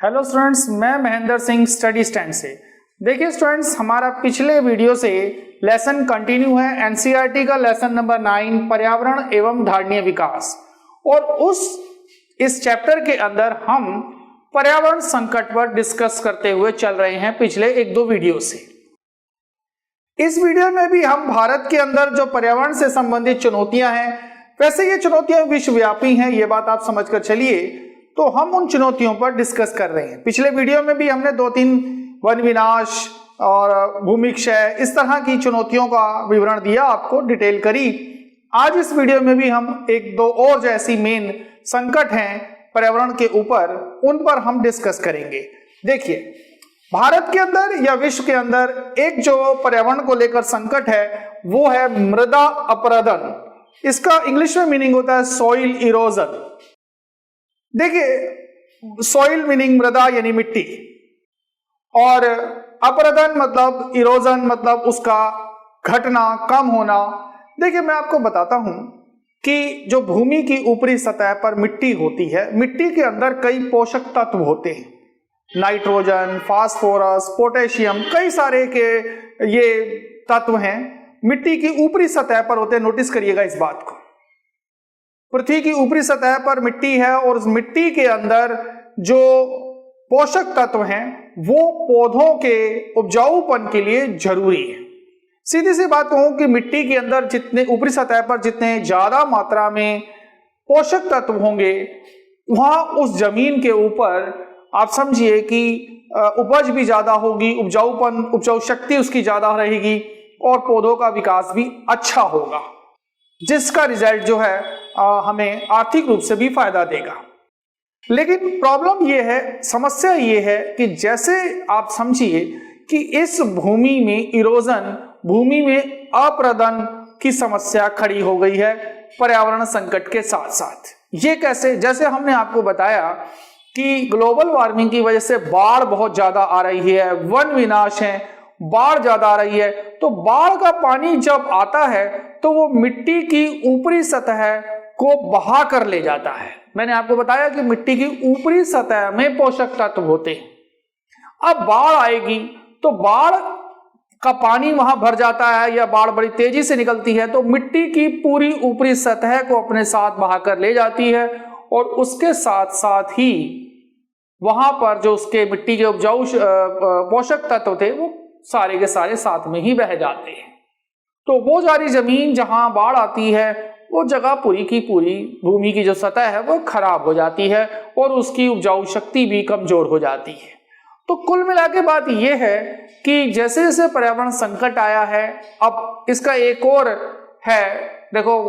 Hello students, मैं Mahendra Singh study stand से। देखिए स्टूडेंट्स, हमारा पिछले वीडियो से लेसन कंटिन्यू है। एनसीईआरटी का लेसन नंबर 9 पर्यावरण एवं धारणीय विकास, और इस चैप्टर के अंदर हम पर्यावरण संकट पर डिस्कस करते हुए चल रहे हैं पिछले 1-2 वीडियो से। इस वीडियो में भी हम भारत के अंदर जो पर्यावरण से संबंधित चुनौतियां हैं, वैसे ये चुनौतियां विश्वव्यापी हैं, ये बात आप समझकर चलिए। तो हम उन चुनौतियों पर डिस्कस कर रहे हैं। पिछले वीडियो में भी हमने 2-3 वन विनाश और भूमि क्षय, इस तरह की चुनौतियों का विवरण दिया, आपको डिटेल करी। आज इस वीडियो में भी हम 1-2 और जैसी मेन संकट हैं पर्यावरण के ऊपर, उन पर हम डिस्कस करेंगे। देखिए, भारत के अंदर या विश्व के अंदर एक जो पर्यावरण को लेकर संकट है वो है मृदा अपरदन। इसका इंग्लिश में मीनिंग होता है सॉइल इरोजन। देखिए, सॉइल मीनिंग मृदा यानी मिट्टी, और अपरदन मतलब इरोजन, मतलब उसका घटना, कम होना। देखिए, मैं आपको बताता हूं कि जो भूमि की ऊपरी सतह पर मिट्टी होती है, मिट्टी के अंदर कई पोषक तत्व होते हैं, नाइट्रोजन, फास्फोरस, पोटेशियम, कई सारे के ये तत्व हैं, मिट्टी की ऊपरी सतह पर होते हैं। नोटिस करिएगा इस बात को। पृथ्वी की ऊपरी सतह पर मिट्टी है, और उस मिट्टी के अंदर जो पोषक तत्व हैं वो पौधों के उपजाऊपन के लिए जरूरी है। सीधी सी बात कहूं कि मिट्टी के अंदर जितने ऊपरी सतह पर जितने ज्यादा मात्रा में पोषक तत्व होंगे, वहां उस जमीन के ऊपर आप समझिए कि उपज भी ज्यादा होगी, उपजाऊ शक्ति उसकी ज्यादा रहेगी, और पौधों का विकास भी अच्छा होगा, जिसका रिजल्ट जो है हमें आर्थिक रूप से भी फायदा देगा। लेकिन प्रॉब्लम ये है, समस्या ये है कि जैसे आप समझिए कि इस भूमि में इरोजन, भूमि में अपरदन की समस्या खड़ी हो गई है पर्यावरण संकट के साथ साथ। ये कैसे? जैसे हमने आपको बताया कि ग्लोबल वार्मिंग की वजह से बाढ़ बहुत ज्यादा आ रही है, वन विनाश है, बाढ़ ज्यादा आ रही है। तो बाढ़ का पानी जब आता है तो वो मिट्टी की ऊपरी सतह को बहा कर ले जाता है। मैंने आपको बताया कि मिट्टी की ऊपरी सतह में पोषक तत्व होते हैं। अब बाढ़ आएगी तो बाढ़ का पानी वहां भर जाता है, या बाढ़ बड़ी तेजी से निकलती है तो मिट्टी की पूरी ऊपरी सतह को अपने साथ बहा कर ले जाती है, और उसके साथ साथ ही वहां पर जो उसके मिट्टी के उपजाऊ पोषक तत्व थे वो सारे के सारे साथ में ही बह जाते हैं। तो वो सारी जमीन जहां बाढ़ आती है, वो जगह पूरी की पूरी भूमि की जो सतह है वो खराब हो जाती है, और उसकी उपजाऊ शक्ति भी कमजोर हो जाती है। तो कुल मिला के बात ये है कि जैसे जैसे पर्यावरण संकट आया है, अब इसका एक और है, देखो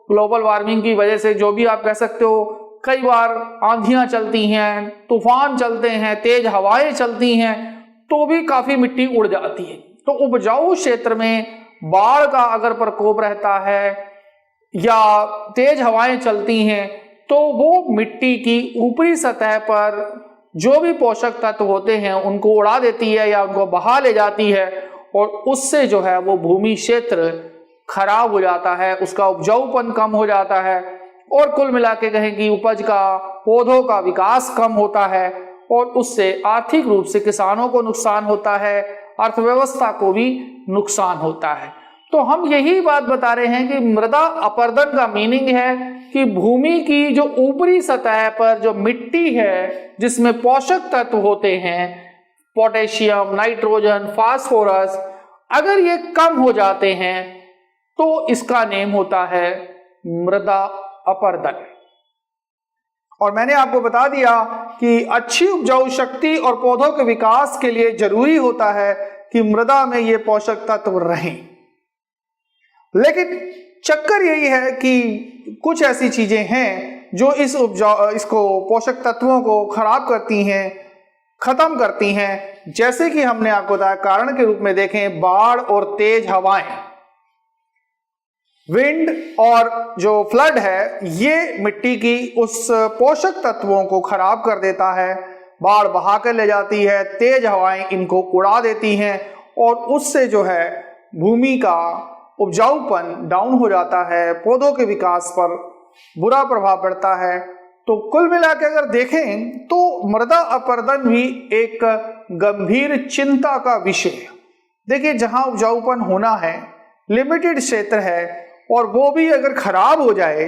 ग्लोबल वार्मिंग की वजह से जो भी आप कह सकते हो, कई बार आंधियां चलती हैं, तूफान चलते हैं, तेज हवाएं चलती हैं, तो भी काफी मिट्टी उड़ जाती है। तो उपजाऊ क्षेत्र में बाढ़ का अगर प्रकोप रहता है या तेज हवाएं चलती हैं, तो वो मिट्टी की ऊपरी सतह पर जो भी पोषक तत्व होते हैं उनको उड़ा देती है या उनको बहा ले जाती है, और उससे जो है वो भूमि क्षेत्र खराब हो जाता है, उसका उपजाऊपन कम हो जाता है, और कुल मिला के कहें कि उपज का, पौधों का विकास कम होता है, और उससे आर्थिक रूप से किसानों को नुकसान होता है, अर्थव्यवस्था को भी नुकसान होता है। तो हम यही बात बता रहे हैं कि मृदा अपरदन का मीनिंग है कि भूमि की जो ऊपरी सतह पर जो मिट्टी है जिसमें पोषक तत्व होते हैं, पोटेशियम, नाइट्रोजन, फास्फोरस, अगर ये कम हो जाते हैं तो इसका नेम होता है मृदा अपरदन। और मैंने आपको बता दिया कि अच्छी उपजाऊ शक्ति और पौधों के विकास के लिए जरूरी होता है कि मृदा में ये पोषक तत्व रहें। लेकिन चक्कर यही है कि कुछ ऐसी चीजें हैं जो इसको पोषक तत्वों को खराब करती हैं, खत्म करती हैं। जैसे कि हमने आपको बताया, कारण के रूप में देखें बाढ़ और तेज हवाएं, विंड और जो फ्लड है, ये मिट्टी की उस पोषक तत्वों को खराब कर देता है, बाढ़ बहा कर ले जाती है, तेज हवाएं इनको उड़ा देती हैं, और उससे जो है भूमि का उपजाऊपन डाउन हो जाता है, पौधों के विकास पर बुरा प्रभाव पड़ता है। तो कुल मिला के अगर देखें तो मृदा अपरदन भी एक गंभीर चिंता का विषय है। देखिए, जहां उपजाऊपन होना है, लिमिटेड क्षेत्र है, और वो भी अगर खराब हो जाए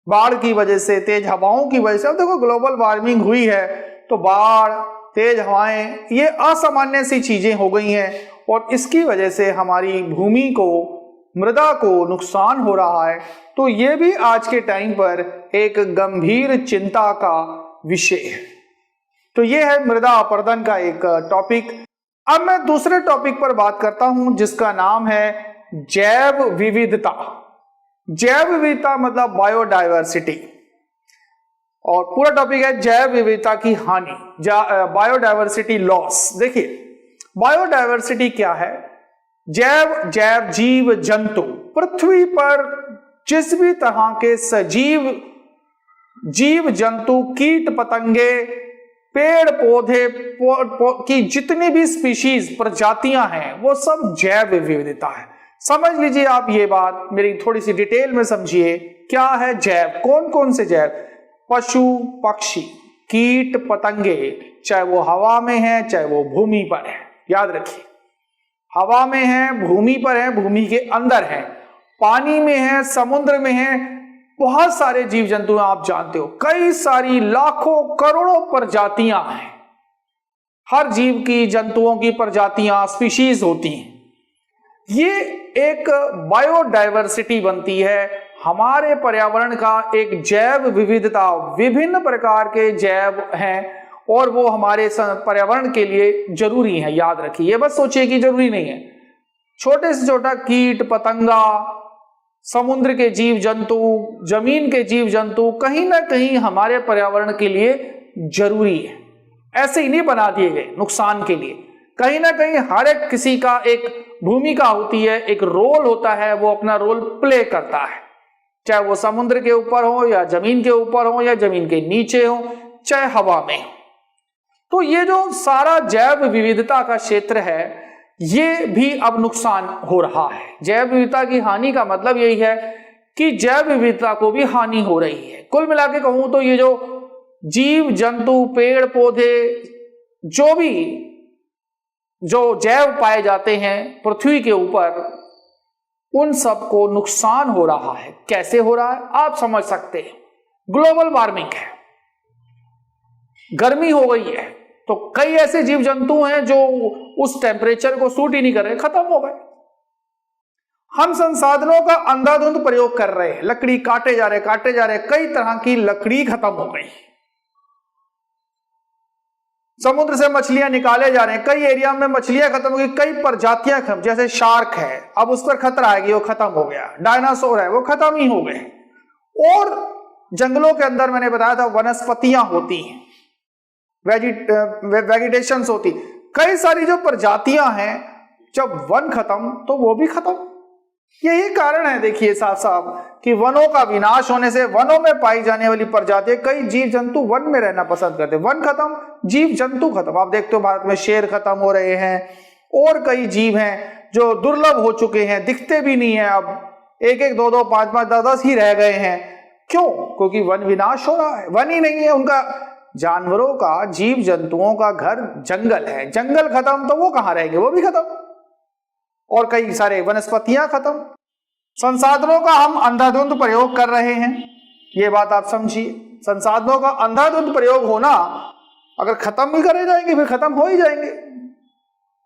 बाढ़ की वजह से, तेज हवाओं की वजह से, अब देखो ग्लोबल वार्मिंग हुई है तो बाढ़, तेज हवाएं, ये असामान्य सी चीजें हो गई हैं, और इसकी वजह से हमारी भूमि को, मृदा को नुकसान हो रहा है। तो ये भी आज के टाइम पर एक गंभीर चिंता का विषय है। तो ये है मृदा अपरदन का एक टॉपिक। अब मैं दूसरे टॉपिक पर बात करता हूं जिसका नाम है जैव विविधता। जैव विविधता मतलब बायोडायवर्सिटी, और पूरा टॉपिक है जैव विविधता की हानि, बायोडायवर्सिटी लॉस। देखिए, बायोडायवर्सिटी क्या है? जैव जीव जंतु, पृथ्वी पर जिस भी तरह के सजीव जीव जंतु, कीट पतंगे, पेड़ पौधे की जितनी भी स्पीशीज, प्रजातियां हैं, वो सब जैव विविधता है। समझ लीजिए आप ये बात, मेरी थोड़ी सी डिटेल में समझिए। क्या है जैव? कौन कौन से जैव? पशु पक्षी, कीट पतंगे, चाहे वो हवा में है चाहे वो भूमि पर है। याद रखिए, हवा में है, भूमि पर है, भूमि के अंदर है, पानी में है, समुद्र में है, बहुत सारे जीव जंतु आप जानते हो, कई सारी लाखों करोड़ों प्रजातियां हैं। हर जीव की, जंतुओं की प्रजातियां, स्पीशीज होती हैं। ये एक बायोडायवर्सिटी बनती है, हमारे पर्यावरण का एक जैव विविधता, विभिन्न प्रकार के जैव हैं और वो हमारे पर्यावरण के लिए जरूरी है। याद रखिए, ये बस सोचिए कि जरूरी नहीं है। छोटे से छोटा कीट पतंगा, समुद्र के जीव जंतु, जमीन के जीव जंतु कहीं ना कहीं हमारे पर्यावरण के लिए जरूरी है। ऐसे ही नहीं बना दिए गए नुकसान के लिए। कहीं ना कहीं हर एक किसी का एक भूमिका होती है, एक रोल होता है, वो अपना रोल प्ले करता है, चाहे वो समुद्र के ऊपर हो या जमीन के ऊपर हो या जमीन के नीचे हो, चाहे हवा में हो। तो ये जो सारा जैव विविधता का क्षेत्र है, ये भी अब नुकसान हो रहा है। जैव विविधता की हानि का मतलब यही है कि जैव विविधता को भी हानि हो रही है। कुल मिला के कहूं तो ये जो जीव जंतु, पेड़ पौधे, जो जैव पाए जाते हैं पृथ्वी के ऊपर, उन सबको नुकसान हो रहा है। कैसे हो रहा है आप समझ सकते हैं। ग्लोबल वार्मिंग है, गर्मी हो गई है, तो कई ऐसे जीव जंतु हैं जो उस टेम्परेचर को सूट ही नहीं कर रहे, खत्म हो गए। हम संसाधनों का अंधाधुंध प्रयोग कर रहे हैं, लकड़ी काटे जा रहे, कई तरह की लकड़ी खत्म हो गई। समुद्र से मछलियां निकाले जा रहे हैं, कई एरिया में मछलियां खत्म हो गई, कई प्रजातियां खत्म, जैसे शार्क है, अब उस पर खतरा आएगी, वो खत्म हो गया। डायनासोर है, वो खत्म ही हो गए। और जंगलों के अंदर मैंने बताया था वनस्पतियां होती हैं, वेजिटेशंस होती, कई सारी जो प्रजातियां हैं, जब वन खत्म तो वो भी खत्म। यही कारण है, देखिए साफ साफ, कि वनों का विनाश होने से वनों में पाई जाने वाली प्रजातियां, कई जीव जंतु वन में रहना पसंद करते, वन खत्म, जीव जंतु खत्म। आप देखते हो भारत में शेर खत्म हो रहे हैं, और कई जीव हैं जो दुर्लभ हो चुके हैं, दिखते भी नहीं है, अब एक एक, दो दो, पांच पांच, 10 ही रह गए हैं। क्यों? क्योंकि वन विनाश हो रहा है, वन ही नहीं है उनका। जानवरों का, जीव जंतुओं का घर जंगल है, जंगल खत्म तो वो कहां रहेंगे, वो भी खत्म। और कई सारे वनस्पतियां खत्म। संसाधनों का हम अंधाधुंध प्रयोग कर रहे हैं, ये बात आप समझिए। संसाधनों का अंधाधुंध प्रयोग होना, अगर खत्म ही करे जाएंगे फिर खत्म हो ही जाएंगे।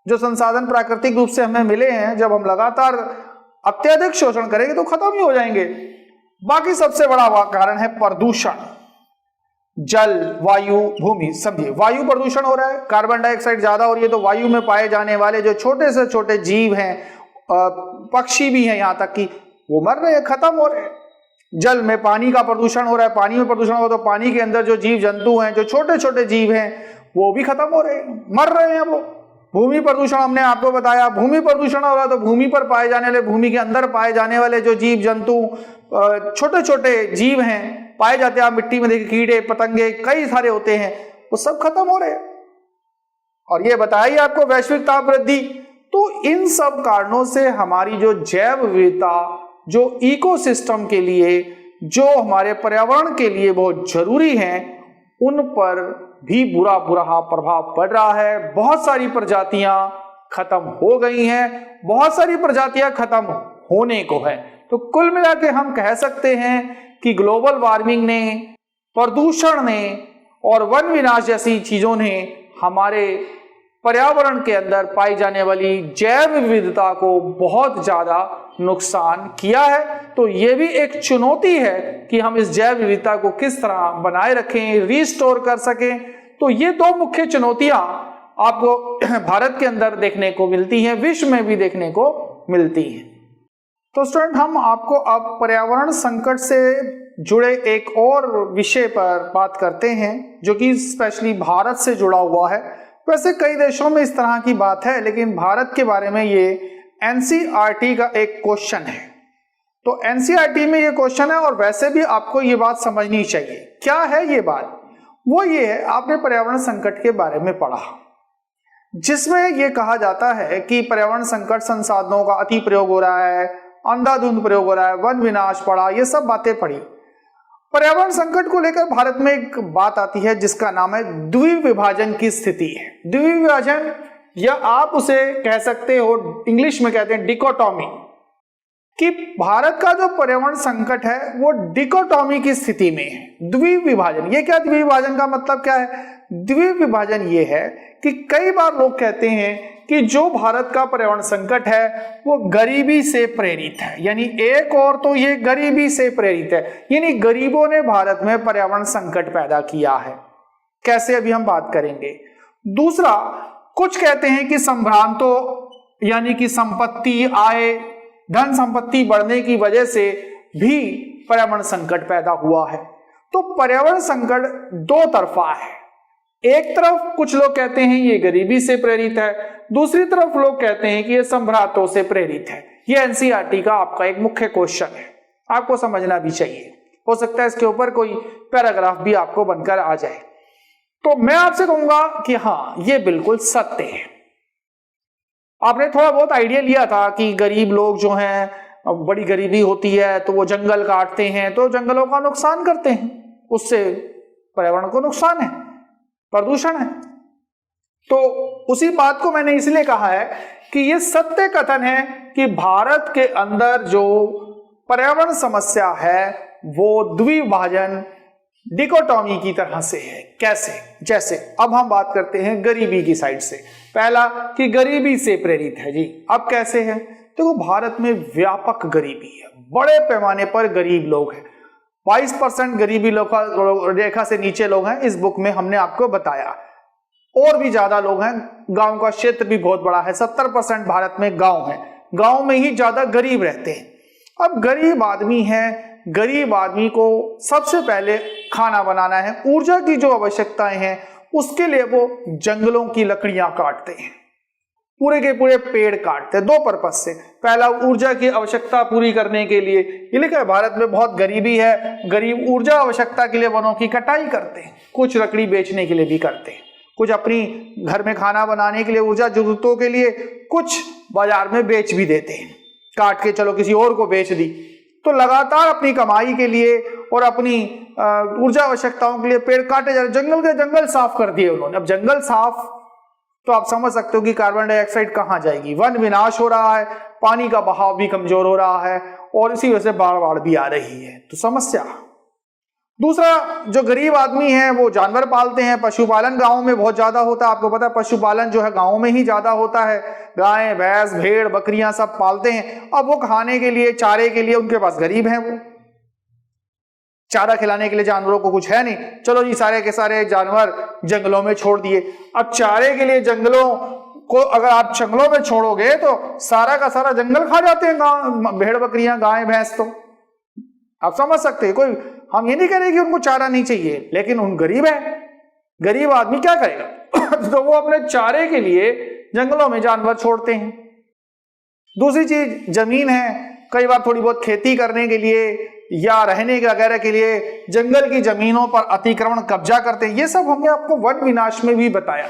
जो संसाधन प्राकृतिक रूप से हमें मिले हैं, जब हम लगातार अत्यधिक शोषण करेंगे तो खत्म ही हो जाएंगे। बाकी सबसे बड़ा कारण है प्रदूषण। जल, वायु, भूमि, समझिए वायु प्रदूषण हो रहा है, कार्बन डाइऑक्साइड ज्यादा हो रही है, तो वायु में पाए जाने वाले जो छोटे से छोटे जीव हैं, पक्षी भी हैं, यहां तक कि वो मर रहे हैं, खत्म हो रहे हैं। जल में पानी का प्रदूषण हो रहा है, पानी में प्रदूषण हो तो पानी के अंदर जो जीव जंतु हैं, जो छोटे छोटे जीव हैं, वो भी खत्म हो रहे हैं, मर रहे हैं वो। भूमि प्रदूषण हमने आपको बताया, भूमि प्रदूषण हो रहा है तो भूमि पर पाए जाने वाले, भूमि के अंदर पाए जाने वाले जो जीव जंतु, छोटे छोटे जीव हैं पाए जाते हैं, आप मिट्टी में देखिए कीड़े पतंगे कई सारे होते हैं, वो सब खत्म हो रहे हैं। और ये बताइए आपको वैश्विक ताप वृद्धि, तो इन सब कारणों से हमारी जो जैव विविधता, जो इकोसिस्टम के लिए जो हमारे पर्यावरण के लिए बहुत जरूरी हैं उन पर भी बुरा प्रभाव पड़ रहा है। बहुत सारी प्रजातियां खत्म हो गई हैं, बहुत सारी प्रजातियां खत्म होने को है। तो कुल मिला के हम कह सकते हैं कि ग्लोबल वार्मिंग ने, प्रदूषण ने और वन विनाश जैसी चीजों ने हमारे पर्यावरण के अंदर पाई जाने वाली जैव विविधता को बहुत ज्यादा नुकसान किया है। तो ये भी एक चुनौती है कि हम इस जैव विविधता को किस तरह बनाए रखें, रिस्टोर कर सकें। तो ये दो मुख्य चुनौतियां आपको भारत के अंदर देखने को मिलती हैं, विश्व में भी देखने को मिलती हैं। तो स्टूडेंट, हम आपको अब पर्यावरण संकट से जुड़े एक और विषय पर बात करते हैं जो कि स्पेशली भारत से जुड़ा हुआ है। वैसे कई देशों में इस तरह की बात है, लेकिन भारत के बारे में ये एनसीईआरटी का एक क्वेश्चन है। तो एनसीईआरटी में ये क्वेश्चन है और वैसे भी आपको ये बात समझनी चाहिए। क्या है ये बात? वो ये है, आपने पर्यावरण संकट के बारे में पढ़ा जिसमें ये कहा जाता है कि पर्यावरण संकट, संसाधनों का अति प्रयोग हो रहा है, अंधाधुंध प्रयोग हो रहा है, वन विनाश पड़ा, ये सब बातें पढ़ी। पर्यावरण संकट को लेकर भारत में एक बात आती है जिसका नाम है द्विविभाजन की स्थिति है। द्विविभाजन, या आप उसे कह सकते हो, इंग्लिश में कहते हैं डिकोटॉमी, कि भारत का जो पर्यावरण संकट है वो डिकोटॉमी की स्थिति में है। द्विविभाजन, ये क्या, द्विविभाजन का मतलब क्या है? द्विविभाजन ये है कि कई बार लोग कहते हैं कि जो भारत का पर्यावरण संकट है वो गरीबी से प्रेरित है, यानी एक और तो ये गरीबी से प्रेरित है, यानी गरीबों ने भारत में पर्यावरण संकट पैदा किया है। कैसे, अभी हम बात करेंगे। दूसरा, कुछ कहते हैं कि संभ्रांतों यानी कि संपत्ति, आय, धन संपत्ति बढ़ने की वजह से भी पर्यावरण संकट पैदा हुआ है। तो पर्यावरण संकट दो तरफा है। एक तरफ कुछ लोग कहते हैं ये गरीबी से प्रेरित है, दूसरी तरफ लोग कहते हैं कि ये संभ्रांतों से प्रेरित है। ये एनसीईआरटी का आपका एक मुख्य क्वेश्चन है, आपको समझना भी चाहिए। हो सकता है इसके ऊपर कोई पैराग्राफ भी आपको बनकर आ जाए। तो मैं आपसे कहूंगा कि हाँ, ये बिल्कुल सत्य है। आपने थोड़ा बहुत आइडिया लिया था कि गरीब लोग जो हैं, बड़ी गरीबी होती है तो वो जंगल काटते हैं, तो जंगलों का नुकसान करते हैं, उससे पर्यावरण को नुकसान है, प्रदूषण है। तो उसी बात को मैंने इसलिए कहा है कि यह सत्य कथन है कि भारत के अंदर जो पर्यावरण समस्या है वो द्विविभाजन, डिकोटॉमी की तरह से है। कैसे? जैसे अब हम बात करते हैं गरीबी की साइड से। पहला कि गरीबी से प्रेरित है जी। अब कैसे है? देखो, भारत में व्यापक गरीबी है, बड़े पैमाने पर गरीब लोग हैं। 22% गरीबी रेखा से नीचे लोग हैं, इस बुक में हमने आपको बताया। और भी ज्यादा लोग हैं, गांव का क्षेत्र भी बहुत बड़ा है, 70% भारत में गांव है, गांव में ही ज्यादा गरीब रहते हैं। अब गरीब आदमी है, गरीब आदमी को सबसे पहले खाना बनाना है, ऊर्जा की जो आवश्यकताएं हैं उसके लिए वो जंगलों की लकड़ियां काटते हैं, पूरे के पूरे पेड़ काटते हैं, दो पर्पज से। पहला, ऊर्जा की आवश्यकता पूरी करने के लिए, ये लिखा है भारत में बहुत गरीबी है, गरीब ऊर्जा आवश्यकता के लिए वनों की कटाई करते हैं, कुछ लकड़ी बेचने के लिए भी करते हैं, कुछ अपनी घर में खाना बनाने के लिए, ऊर्जा जरूरतों के लिए, कुछ बाजार में बेच भी देते हैं, काट के चलो किसी और को बेच दी। तो लगातार अपनी कमाई के लिए और अपनी ऊर्जा आवश्यकताओं के लिए पेड़ काटे जा रहे, जंगल के जंगल साफ कर दिए उन्होंने। अब जंगल साफ, तो आप समझ सकते हो कि कार्बन डाइऑक्साइड कहां जाएगी। वन विनाश हो रहा है, पानी का बहाव भी कमजोर हो रहा है और इसी वजह से बाढ़ भी आ रही है, तो समस्या। दूसरा, जो गरीब आदमी है वो जानवर पालते हैं, पशुपालन गांवों में बहुत ज्यादा होता है। आपको पता है पशुपालन जो है गांवों में ही ज्यादा होता है, गाय, भैंस, भेड़, बकरियां सब पालते हैं। अब वो खाने के लिए, चारे के लिए, उनके पास गरीब हैं, वो चारा खिलाने के लिए जानवरों को कुछ है नहीं, चलो जी सारे के सारे जानवर जंगलों में छोड़ दिए। अब चारे के लिए जंगलों को अगर आप जंगलों में छोड़ोगे तो सारा का सारा जंगल खा जाते हैं भेड़, बकरियां, गाय, भैंस। तो आप समझ सकते हैं, कोई हम ये नहीं कह रहे कि उनको चारा नहीं चाहिए, लेकिन उन गरीब है, गरीब आदमी क्या करेगा तो वो अपने चारे के लिए जंगलों में जानवर छोड़ते हैं। दूसरी चीज, जमीन है, कई बार थोड़ी बहुत खेती करने के लिए या रहने वगैरह के लिए जंगल की जमीनों पर अतिक्रमण, कब्जा करते हैं। ये सब हमने आपको वन विनाश में भी बताया।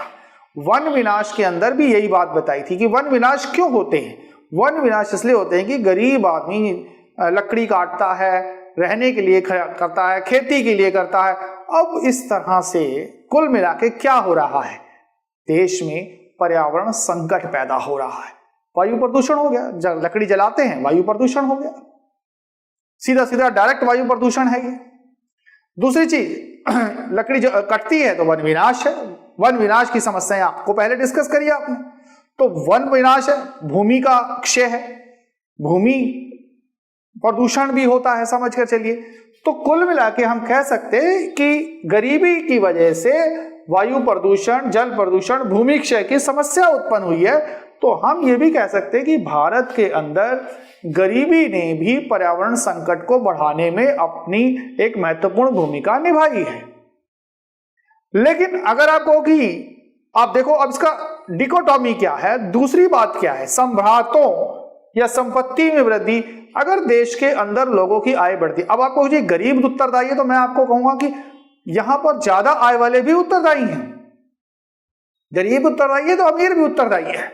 वन विनाश के अंदर भी यही बात बताई थी कि वन विनाश क्यों होते हैं। वन विनाश इसलिए होते हैं कि गरीब आदमी लकड़ी काटता है, रहने के लिए करता है, खेती के लिए करता है। अब इस तरह से कुल मिला के क्या हो रहा है, देश में पर्यावरण संकट पैदा हो रहा है। वायु प्रदूषण हो गया, लकड़ी जलाते हैं वायु प्रदूषण हो गया, सीधा सीधा डायरेक्ट वायु प्रदूषण है ये। दूसरी चीज लकड़ी जो कटती है तो वन विनाश है। वन विनाश की समस्याएं आपको पहले डिस्कस करी आपने, तो वन विनाश है, भूमि का क्षय है, भूमि प्रदूषण भी होता है, समझ कर चलिए। तो कुल मिला के हम कह सकते हैं कि गरीबी की वजह से वायु प्रदूषण, जल प्रदूषण, भूमि क्षय की समस्या उत्पन्न हुई है। तो हम ये भी कह सकते हैं कि भारत के अंदर गरीबी ने भी पर्यावरण संकट को बढ़ाने में अपनी एक महत्वपूर्ण भूमिका निभाई है। लेकिन अगर आप कहो कि आप देखो अब इसका डिकोटॉमी क्या है, दूसरी बात क्या है, सम्राटों या संपत्ति में वृद्धि, अगर देश के अंदर लोगों की आय बढ़ती, अब आपको जी गरीब उत्तरदायी है, तो मैं आपको कहूंगा कि यहां पर ज्यादा आय वाले भी उत्तरदायी हैं। गरीब उत्तरदायी है तो अमीर भी उत्तरदायी है,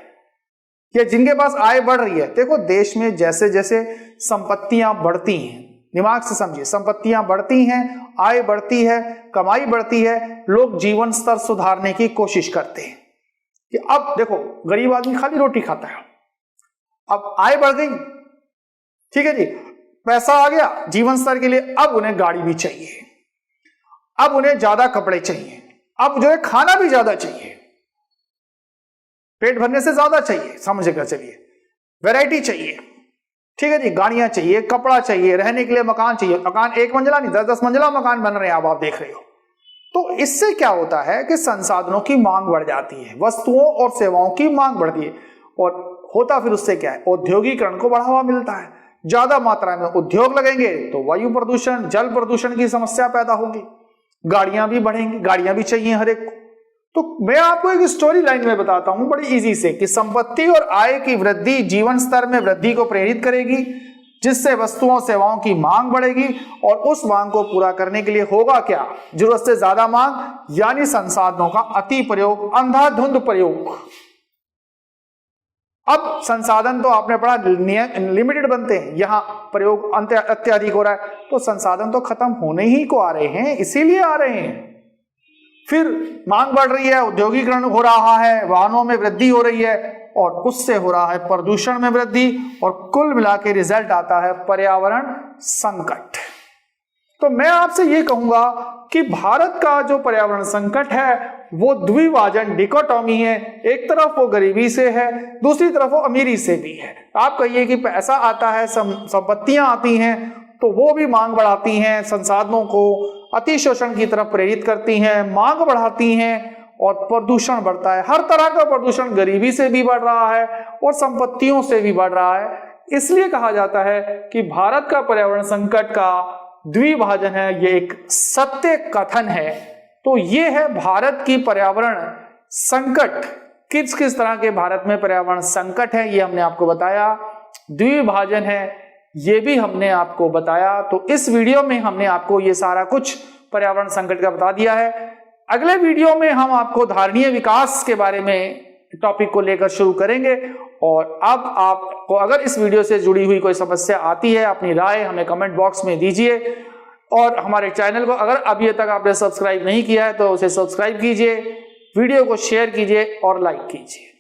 कि जिनके पास आय बढ़ रही है। देखो देश में जैसे जैसे संपत्तियां बढ़ती हैं, दिमाग से समझिए, संपत्तियां बढ़ती हैं, आय बढ़ती है, कमाई बढ़ती है, लोग जीवन स्तर सुधारने की कोशिश करते हैं। कि अब देखो गरीब आदमी खाली रोटी खाता है, अब आय बढ़ गई, ठीक है जी, पैसा आ गया जीवन स्तर के लिए, अब उन्हें गाड़ी भी चाहिए, अब उन्हें ज्यादा कपड़े चाहिए, अब जो है खाना भी ज्यादा चाहिए, पेट भरने से ज्यादा चाहिए, समझ कर चलिए, वैरायटी चाहिए, ठीक है जी, गाड़ियां चाहिए, कपड़ा चाहिए, रहने के लिए मकान चाहिए, मकान एक मंजिला नहीं 10-10 मंजिला मकान बन रहे हैं, आप देख रहे हो। तो इससे क्या होता है कि संसाधनों की मांग बढ़ जाती है, वस्तुओं और सेवाओं की मांग बढ़ती है, और होता फिर उससे क्या है, औद्योगिकरण को बढ़ावा मिलता है। ज्यादा मात्रा में उद्योग लगेंगे तो वायु प्रदूषण, जल प्रदूषण की समस्या पैदा होगी, गाड़ियां भी बढ़ेंगी, गाड़ियां भी चाहिए हर एक को। तो मैं आपको एक स्टोरी लाइन में बताता हूं बड़ी इजी से, कि संपत्ति और आय की वृद्धि जीवन स्तर में वृद्धि को प्रेरित करेगी, जिससे वस्तुओं सेवाओं की मांग बढ़ेगी, और उस मांग को पूरा करने के लिए होगा क्या, जरूरत से ज्यादा मांग, यानी संसाधनों का अति प्रयोग, अंधाधुंध प्रयोग। अब संसाधन तो आपने पढ़ा लिमिटेड बनते हैं, यहां प्रयोग अत्यधिक हो रहा है, तो संसाधन तो खत्म होने ही को आ रहे हैं, इसीलिए आ रहे हैं। फिर मांग बढ़ रही है, औद्योगिकरण हो रहा है, वाहनों में वृद्धि हो रही है, और उससे हो रहा है प्रदूषण में वृद्धि, और कुल मिला के रिजल्ट आता है पर्यावरण संकट। तो मैं आपसे ये कहूंगा कि भारत का जो पर्यावरण संकट है वो द्विभाजन, डिकोटॉमी है। एक तरफ वो गरीबी से है, दूसरी तरफ वो अमीरी से भी है। आप कहिए कि पैसा आता है, संपत्तियां आती हैं, तो वो भी मांग बढ़ाती हैं, संसाधनों को अति शोषण की तरफ प्रेरित करती हैं, मांग बढ़ाती हैं, और प्रदूषण बढ़ता है। हर तरह का प्रदूषण गरीबी से भी बढ़ रहा है और संपत्तियों से भी बढ़ रहा है। इसलिए कहा जाता है कि भारत का पर्यावरण संकट का द्विभाजन है, ये एक सत्य कथन है। तो ये है भारत की पर्यावरण संकट, किस किस तरह के भारत में पर्यावरण संकट है ये हमने आपको बताया, द्विभाजन है ये भी हमने आपको बताया। तो इस वीडियो में हमने आपको ये सारा कुछ पर्यावरण संकट का बता दिया है। अगले वीडियो में हम आपको धारणीय विकास के बारे में टॉपिक को लेकर शुरू करेंगे। और अब आपको अगर इस वीडियो से जुड़ी हुई कोई समस्या आती है, अपनी राय हमें कमेंट बॉक्स में दीजिए, और हमारे चैनल को अगर अभी तक आपने सब्सक्राइब नहीं किया है तो उसे सब्सक्राइब कीजिए, वीडियो को शेयर कीजिए और लाइक कीजिए।